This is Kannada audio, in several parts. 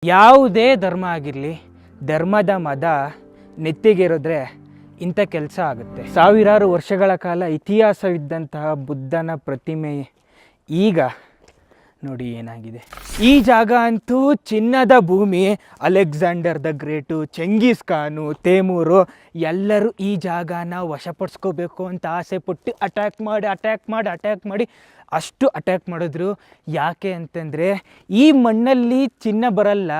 ಯಾವುದೇ ಧರ್ಮ ಆಗಿರಲಿ, ಧರ್ಮದ ಮದ ನೆತ್ತಿಗೇರಿದ್ರೆ ಇಂಥ ಕೆಲಸ ಆಗುತ್ತೆ. ಸಾವಿರಾರು ವರ್ಷಗಳ ಕಾಲ ಇತಿಹಾಸವಿದ್ದಂತಹ ಬುದ್ಧನ ಪ್ರತಿಮೆ ಈಗ ನೋಡಿ ಏನಾಗಿದೆ. ಈ ಜಾಗ ಅಂತೂ ಚಿನ್ನದ ಭೂಮಿ. ಅಲೆಕ್ಸಾಂಡರ್ ದ ಗ್ರೇಟು, ಚೆಂಗೀಸ್ ಖಾನು, ತೇಮೂರು ಎಲ್ಲರೂ ಈ ಜಾಗನ ವಶಪಡಿಸ್ಕೋಬೇಕು ಅಂತ ಆಸೆ ಪಟ್ಟು ಅಟ್ಯಾಕ್ ಮಾಡಿ ಅಷ್ಟು ಅಟ್ಯಾಕ್ ಮಾಡಿದ್ರು. ಯಾಕೆ ಅಂತಂದರೆ ಈ ಮಣ್ಣಲ್ಲಿ ಚಿನ್ನ ಬರಲ್ಲ,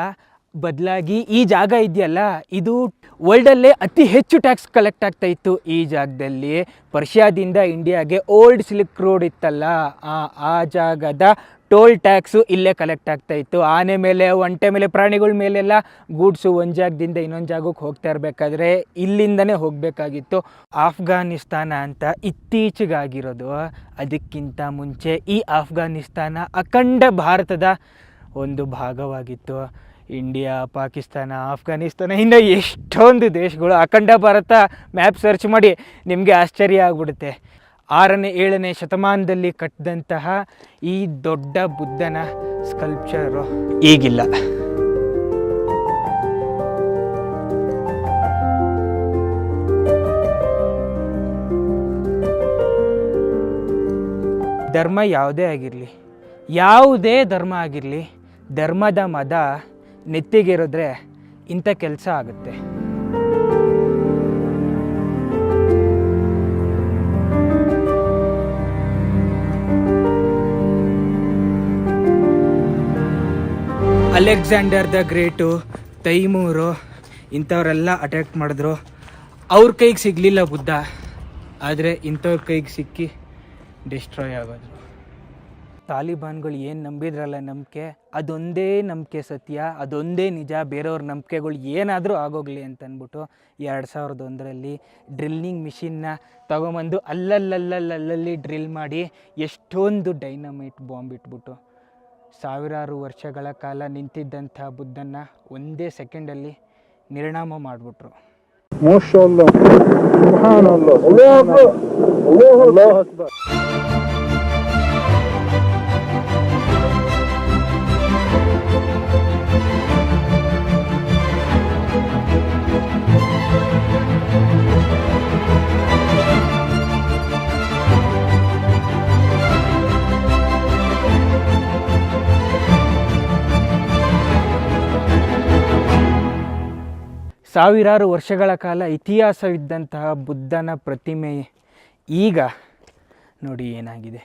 ಬದಲಾಗಿ ಈ ಜಾಗ ಇದೆಯಲ್ಲ ಇದು ವರ್ಲ್ಡಲ್ಲೇ ಅತಿ ಹೆಚ್ಚು ಟ್ಯಾಕ್ಸ್ ಕಲೆಕ್ಟ್ ಆಗ್ತಾ ಇತ್ತು ಈ ಜಾಗದಲ್ಲಿ. ಪರ್ಷಿಯಾದಿಂದ ಇಂಡಿಯಾಗೆ ಓಲ್ಡ್ ಸಿಲ್ಕ್ ರೋಡ್ ಇತ್ತಲ್ಲ, ಆ ಜಾಗದ ಟೋಲ್ ಟ್ಯಾಕ್ಸು ಇಲ್ಲೇ ಕಲೆಕ್ಟ್ ಆಗ್ತಾ ಇತ್ತು. ಆನೆ ಮೇಲೆ, ಒಂಟೆ ಮೇಲೆ, ಪ್ರಾಣಿಗಳ ಮೇಲೆಲ್ಲ ಗೂಡ್ಸು ಒಂದು ಜಾಗದಿಂದ ಇನ್ನೊಂದು ಜಾಗಕ್ಕೆ ಹೋಗ್ತಾ ಇರಬೇಕಾದ್ರೆ ಇಲ್ಲಿಂದನೇ ಹೋಗಬೇಕಾಗಿತ್ತು. ಆಫ್ಘಾನಿಸ್ತಾನ ಅಂತ ಇತ್ತೀಚೆಗಾಗಿರೋದು, ಅದಕ್ಕಿಂತ ಮುಂಚೆ ಈ ಆಫ್ಘಾನಿಸ್ತಾನ ಅಖಂಡ ಭಾರತದ ಒಂದು ಭಾಗವಾಗಿತ್ತು. ಇಂಡಿಯಾ, ಪಾಕಿಸ್ತಾನ, ಆಫ್ಘಾನಿಸ್ತಾನ ಇನ್ನು ಎಷ್ಟೊಂದು ದೇಶಗಳು. ಅಖಂಡ ಭಾರತ ಮ್ಯಾಪ್ ಸರ್ಚ್ ಮಾಡಿ ನಿಮಗೆ ಆಶ್ಚರ್ಯ ಆಗ್ಬಿಡುತ್ತೆ. 6ನೇ 7ನೇ ಶತಮಾನದಲ್ಲಿ ಕಟ್ಟಿದಂತಹ ಈ ದೊಡ್ಡ ಬುದ್ಧನ ಸ್ಕಲ್ಪ್ಚರು ಈಗಿಲ್ಲ. ಧರ್ಮ ಯಾವುದೇ ಆಗಿರಲಿ, ಯಾವುದೇ ಧರ್ಮ ಆಗಿರಲಿ, ಧರ್ಮದ ಮದ ನೆತ್ತಿಗೇರಿದ್ರೆ ಇಂಥ ಕೆಲಸ ಆಗುತ್ತೆ. ಅಲೆಕ್ಸಾಂಡರ್ ದ ಗ್ರೇಟು, ತೈಮೂರು ಇಂಥವರೆಲ್ಲ ಅಟ್ಯಾಕ್ ಮಾಡಿದ್ರು. ಅವ್ರ ಕೈಗೆ ಸಿಗಲಿಲ್ಲ ಬುದ್ಧ, ಆದರೆ ಇಂಥವ್ರ ಕೈಗೆ ಸಿಕ್ಕಿ ಡಿಸ್ಟ್ರಾಯ್ ಆಗೋದು. ತಾಲಿಬಾನ್ಗಳು ಏನು ನಂಬಿದ್ರಲ್ಲ ನಂಬಿಕೆ, ಅದೊಂದೇ ನಂಬಿಕೆ ಸತ್ಯ, ಅದೊಂದೇ ನಿಜ. ಬೇರೆಯವ್ರ ನಂಬಿಕೆಗಳು ಏನಾದರೂ ಆಗೋಗಲಿ ಅಂತಂದ್ಬಿಟ್ಟು 2001ರಲ್ಲಿ ಡ್ರಿಲ್ಲಿಂಗ್ ಮಿಷಿನ್ನ ತೊಗೊಂಬಂದು ಅಲ್ಲಲ್ಲಿ ಡ್ರಿಲ್ ಮಾಡಿ ಎಷ್ಟೊಂದು ಡೈನಮೈಟ್ ಬಾಂಬ್ ಇಟ್ಬಿಟ್ಟು ಸಾವಿರಾರು ವರ್ಷಗಳ ಕಾಲ ನಿಂತಿದ್ದಂಥ ಬುದ್ಧನ ಒಂದೇ ಸೆಕೆಂಡಲ್ಲಿ ನಿರ್ನಾಮ ಮಾಡಿಬಿಟ್ರು. ಸಾವಿರಾರು ವರ್ಷಗಳ ಕಾಲ ಇತಿಹಾಸವಿದ್ದಂತಹ ಬುದ್ಧನ ಪ್ರತಿಮೆ ಈಗ ನೋಡಿ ಏನಾಗಿದೆ.